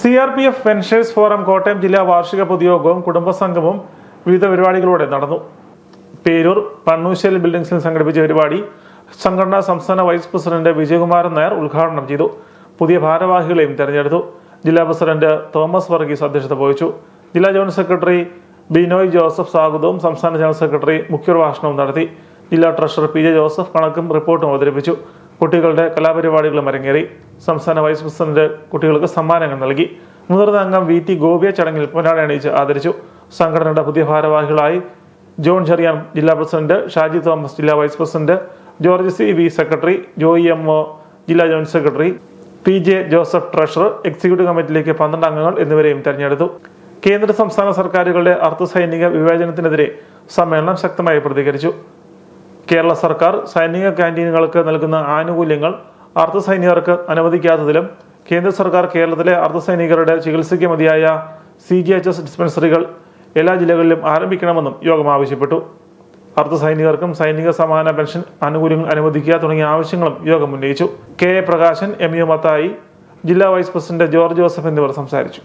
CRPF pensioners forum Kottayam ജില്ലാ വാർഷിക പൊതുയോഗവും കുടുംബസംഗമവും വിവിധ പരിപാടികളോടെ നടന്നു. പേരൂർ പണ്ണൂശ്ശേരി ബിൽഡിംഗ്സിൽ സംഘടിപ്പിച്ച പരിപാടി സംഘടനാ സംസ്ഥാന വൈസ് പ്രസിഡന്റ് വിജയകുമാരൻ നായർ ഉദ്ഘാടനം ചെയ്തു. പുതിയ ഭാരവാഹികളെയും തെരഞ്ഞെടുത്തു. ജില്ലാ പ്രസിഡന്റ് തോമസ് വർഗീസ് അധ്യക്ഷത വഹിച്ചു. ജില്ലാ ജോയിന്റ് സെക്രട്ടറി ബിനോയ് ജോസഫ് സ്വാഗതവും സംസ്ഥാന ജനറൽ സെക്രട്ടറി മുഖ്യപ്രഭാഷണവും നടത്തി. ജില്ലാ ട്രഷറർ PJ ജോസഫ് കണക്കും റിപ്പോർട്ടും അവതരിപ്പിച്ചു. കുട്ടികളുടെ കലാപരിപാടികളും അരങ്ങേറി. സംസ്ഥാന വൈസ് പ്രസിഡന്റ് കുട്ടികൾക്ക് സമ്മാനങ്ങൾ നൽകി. മുതിർന്ന അംഗം VT ഗോപിയെ ചടങ്ങിൽ പൊന്നാട അണിയിച്ച് ആദരിച്ചു. സംഘടനയുടെ പുതിയ ഭാരവാഹികളായി ജോൺ ചെറിയാൻ ജില്ലാ പ്രസിഡന്റ്, ഷാജി തോമസ് ജില്ലാ vice president, George CB secretary, Joy MO ജില്ലാ joint secretary, PJ Joseph treasurer, executive കമ്മിറ്റിയിലേക്ക് 12 അംഗങ്ങൾ എന്നിവരെയും തെരഞ്ഞെടുത്തു. കേന്ദ്ര സംസ്ഥാന സർക്കാരുകളുടെ അർദ്ധസൈനിക വിവേചനത്തിനെതിരെ സമ്മേളനം ശക്തമായി പ്രതികരിച്ചു. കേരള സർക്കാർ സൈനിക ക്യാന്റീനുകൾക്ക് നൽകുന്ന ആനുകൂല്യങ്ങൾ അർദ്ധസൈനികർക്ക് അനുവദിക്കാത്തതിലും കേന്ദ്ര സർക്കാർ കേരളത്തിലെ അർദ്ധസൈനികരുടെ ചികിത്സയ്ക്ക് മതിയായ CGHS ഡിസ്പെൻസറികൾ എല്ലാ ജില്ലകളിലും ആരംഭിക്കണമെന്നും യോഗം ആവശ്യപ്പെട്ടു. അർദ്ധസൈനികർക്കും സൈനിക സമാന പെൻഷൻ ആനുകൂല്യങ്ങൾ അനുവദിക്കുക തുടങ്ങിയ ആവശ്യങ്ങളും യോഗം ഉന്നയിച്ചു. KA പ്രകാശൻ, MU മത്തായി, ജില്ലാ വൈസ് പ്രസിഡന്റ് ജോർജ് ജോസഫ് എന്നിവർ സംസാരിച്ചു.